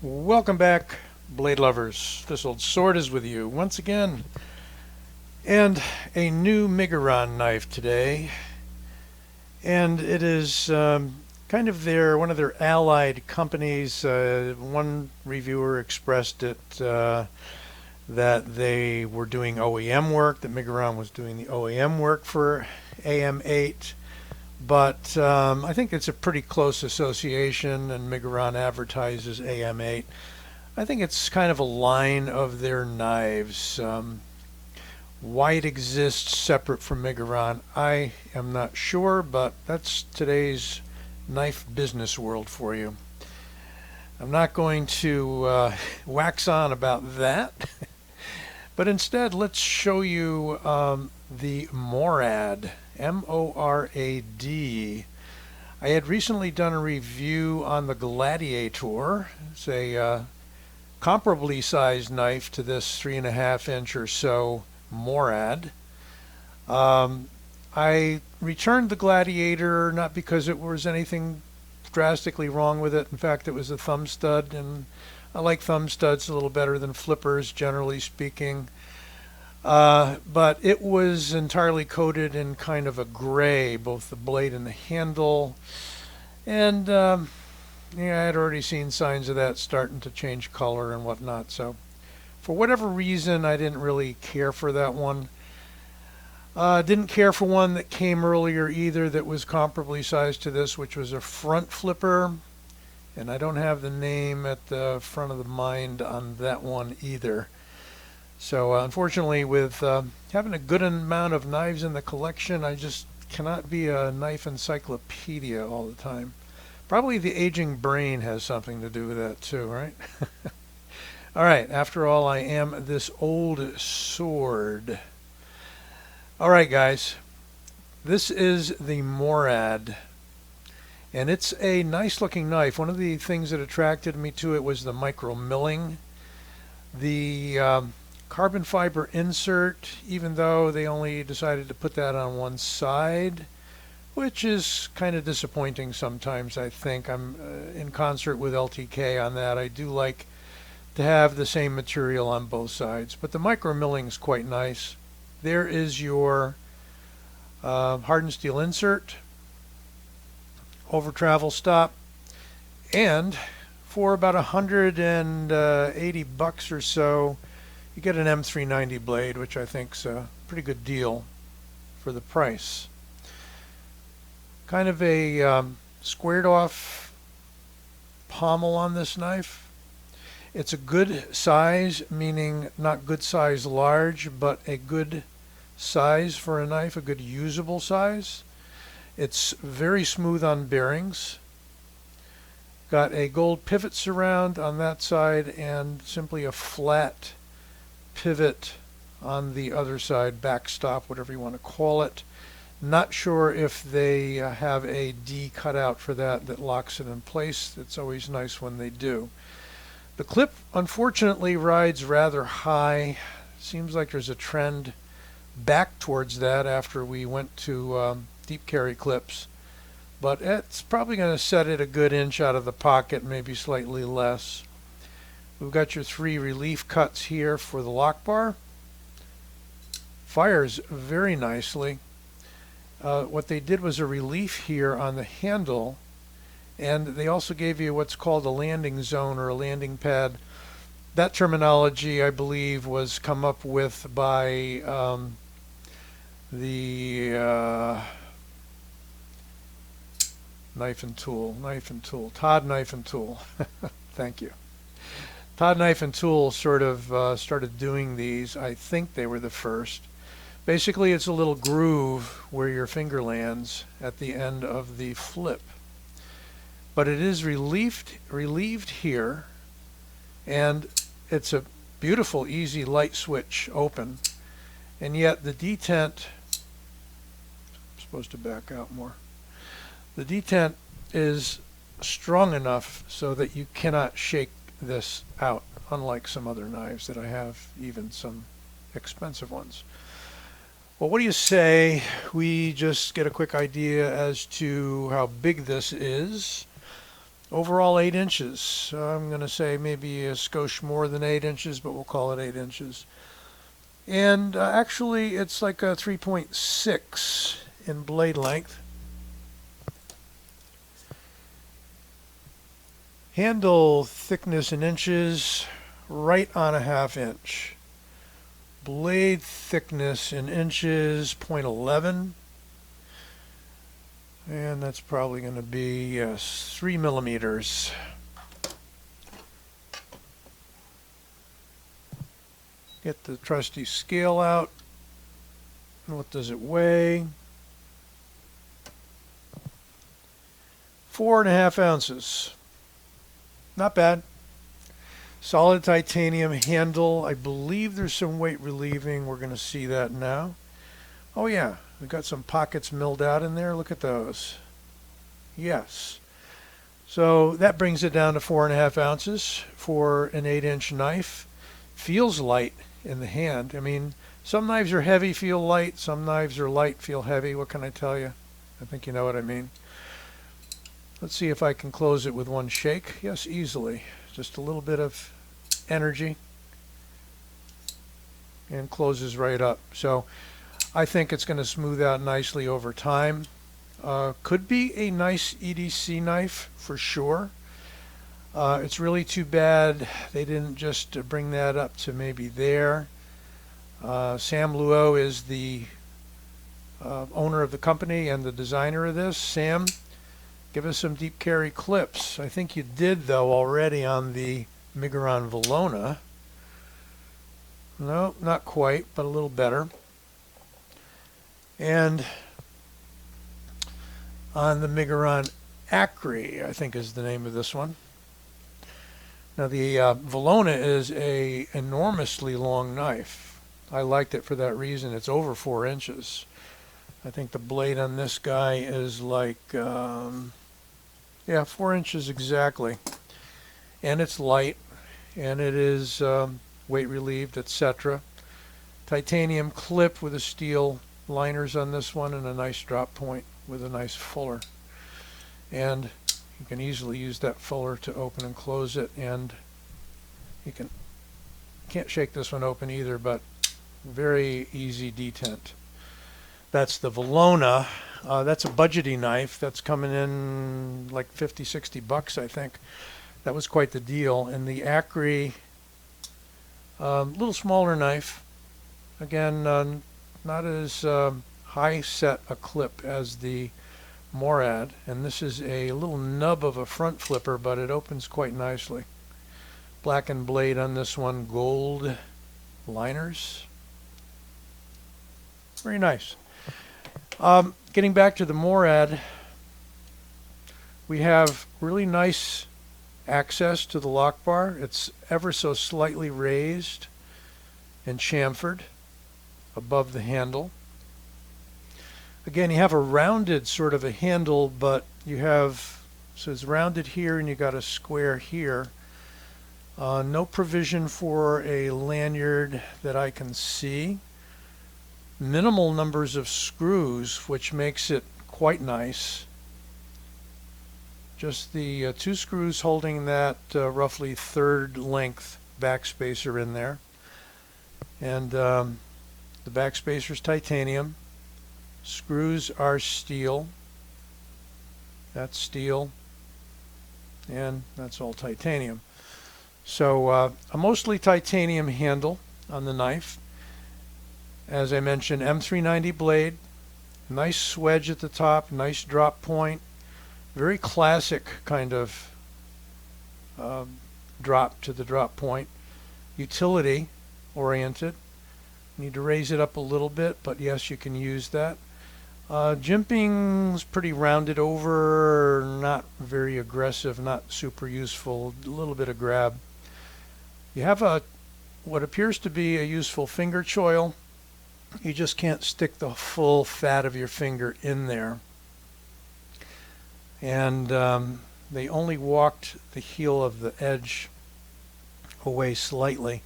Welcome back, blade lovers. This old sword is with you once again. And a new Miguron knife today. And it is kind of one of their allied companies. One reviewer expressed it that they were doing OEM work, that Miguron was doing the OEM work for AM8. But I think it's a pretty close association, and Miguron advertises AM8. I think it's kind of a line of their knives. Why it exists separate from Miguron, I am not sure, but that's today's knife business world for you. I'm not going to wax on about that, but instead let's show you the Morad. M-O-R-A-D. I had recently done a review on the Gladiator. It's a comparably sized knife to this 3.5-inch or so Morad. I returned the Gladiator not because it was anything drastically wrong with it. In fact, it was a thumb stud, and I like thumb studs a little better than flippers, generally speaking. But it was entirely coated in kind of a gray, both the blade and the handle. And yeah, I had already seen signs of that starting to change color and whatnot. So for whatever reason, I didn't really care for that one. Didn't care for one that came earlier either that was comparably sized to this, which was a front flipper. And I don't have the name at the front of the mind on that one either. So unfortunately, with having a good amount of knives in the collection, I just cannot be a knife encyclopedia all the time. Probably the aging brain has something to do with that too, right? All right, after all, I am this old sword. All right, guys, this is the Morad, and it's a nice looking knife. One of the things that attracted me to it was the micro milling. The carbon fiber insert, even though they only decided to put that on one side, which is kind of disappointing sometimes. I think I'm in concert with LTK on that. I do like to have the same material on both sides, but the micro milling is quite nice. There is your hardened steel insert, over travel stop, and for about $180 or so, you get an M390 blade, which I think is a pretty good deal for the price. Kind of a squared off pommel on this knife. It's a good size, meaning not good size large, but a good size for a knife, a good usable size. It's very smooth on bearings. Got a gold pivot surround on that side and simply a flat pivot on the other side, backstop, whatever you want to call it. Not sure if they have a D cutout for that locks it in place. It's always nice when they do. The clip unfortunately rides rather high. Seems like there's a trend back towards that after we went to deep carry clips, but it's probably going to set it a good inch out of the pocket, maybe slightly less. We've got your 3 relief cuts here for the lock bar. Fires very nicely. What they did was a relief here on the handle, and they also gave you what's called a landing zone or a landing pad. That terminology, I believe, was come up with by the Todd Knife and Tool. Thank you. Todd Knife and Tool sort of started doing these. I think they were the first. Basically, it's a little groove where your finger lands at the end of the flip. But it is relieved here, and it's a beautiful, easy light switch open. And yet the detent, I'm supposed to back out more. The detent is strong enough so that you cannot shake this out, unlike some other knives that I have, even some expensive ones. Well, what do you say we just get a quick idea as to how big this is? Overall 8 inches. I'm going to say maybe a skosh more than 8 inches, but we'll call it 8 inches. And actually it's like a 3.6 in blade length. Handle thickness in inches, right on a 1/2 inch. Blade thickness in inches, 0.11. And that's probably going to be 3 millimeters. Get the trusty scale out. And what does it weigh? 4.5 ounces. Not bad. Solid titanium handle. I believe there's some weight relieving. We're going to see that now. Oh yeah, we've got some pockets milled out in there. Look at those. Yes. So that brings it down to 4.5 ounces for an 8-inch knife. Feels light in the hand. I mean, some knives are heavy, feel light. Some knives are light, feel heavy. What can I tell you? I think you know what I mean. Let's see if I can close it with one shake. Yes, easily. Just a little bit of energy and closes right up. So I think it's going to smooth out nicely over time. Could be a nice EDC knife for sure. It's really too bad they didn't just bring that up to maybe there. Sam Luo is the owner of the company and the designer of this. Sam, give us some deep carry clips. I think you did though already on the Miguron Valona. No, not quite, but a little better. And on the Miguron Acre, I think is the name of this one. Now the Valona is a enormously long knife. I liked it for that reason. It's over 4 inches. I think the blade on this guy is like, yeah, 4 inches exactly. And it's light, and it is weight relieved, etc. Titanium clip with a steel liners on this one, and a nice drop point with a nice fuller. And you can easily use that fuller to open and close it, and you can't shake this one open either, but very easy detent. That's the Valona. That's a budgety knife. That's coming in like 50, 60 bucks, I think. That was quite the deal. And the Acre, little smaller knife. Again, not as high set a clip as the Morad. And this is a little nub of a front flipper, but it opens quite nicely. Blackened blade on this one, gold liners. Very nice. Getting back to the Morad, we have really nice access to the lock bar. It's ever so slightly raised and chamfered above the handle. Again, you have a rounded sort of a handle, but you have, so it's rounded here and you got a square here. No provision for a lanyard that I can see. Minimal numbers of screws, which makes it quite nice. Just the 2 screws holding that roughly 1/3 length backspacer in there. And the backspacer is titanium. Screws are steel. That's steel. And that's all titanium. So a mostly titanium handle on the knife. As I mentioned, M390 blade, nice swedge at the top, nice drop point, very classic kind of drop to the drop point. Utility oriented. Need to raise it up a little bit, but yes, you can use that. Jimping's pretty rounded over, not very aggressive, not super useful, a little bit of grab. You have what appears to be a useful finger choil. You just can't stick the full fat of your finger in there. And they only walked the heel of the edge away slightly.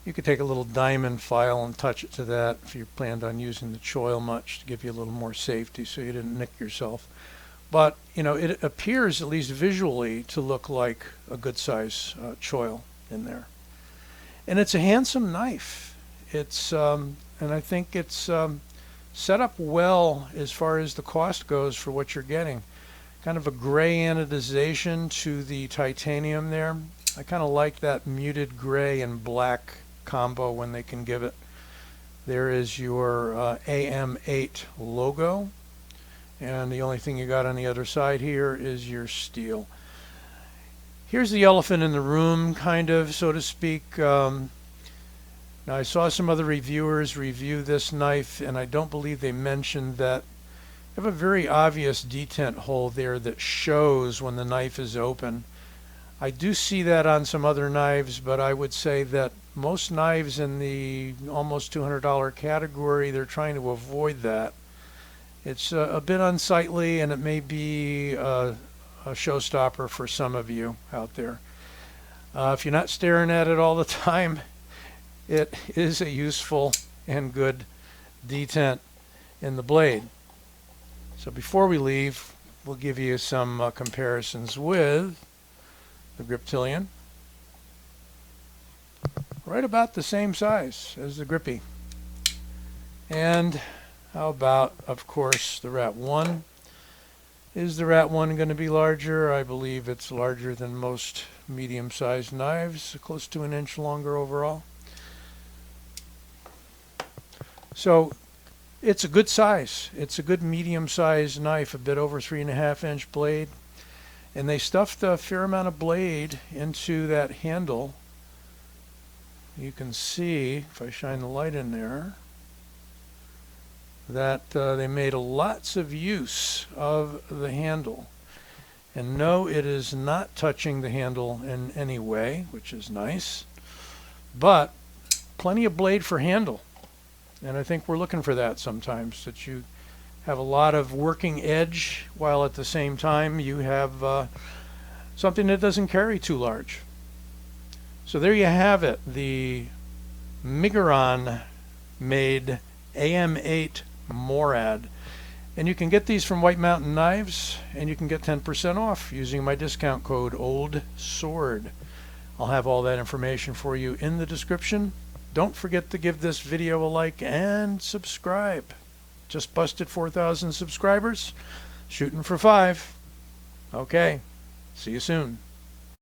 You could take a little diamond file and touch it to that if you planned on using the choil much to give you a little more safety so you didn't nick yourself. But, you know, it appears, at least visually, to look like a good size choil in there. And it's a handsome knife. It's, and I think it's set up well as far as the cost goes for what you're getting. Kind of a gray anodization to the titanium there. I kind of like that muted gray and black combo when they can give it. There is your AM8 logo, and the only thing you got on the other side here is your steel. Here's the elephant in the room, kind of, so to speak. Now, I saw some other reviewers review this knife, and I don't believe they mentioned that you have a very obvious detent hole there that shows when the knife is open. I do see that on some other knives, but I would say that most knives in the almost $200 category, they're trying to avoid that. It's a bit unsightly, and it may be a showstopper for some of you out there. If you're not staring at it all the time, it is a useful and good detent in the blade. So before we leave, we'll give you some comparisons with the Griptilian. Right about the same size as the Grippy. And how about, of course, the Rat 1? Is the Rat 1 going to be larger? I believe it's larger than most medium-sized knives, close to 1 inch longer overall. So it's a good size. It's a good medium-sized knife, a bit over 3.5 inch blade. And they stuffed a fair amount of blade into that handle. You can see, if I shine the light in there, that they made lots of use of the handle. And no, it is not touching the handle in any way, which is nice. But plenty of blade for handle. And I think we're looking for that sometimes, that you have a lot of working edge while at the same time you have something that doesn't carry too large. So there you have it, the Miguron made AM8 Morad. And you can get these from White Mountain Knives, and you can get 10% off using my discount code OLDSWORD. I'll have all that information for you in the description. Don't forget to give this video a like and subscribe. Just busted 4,000 subscribers. Shooting for 5. Okay. See you soon.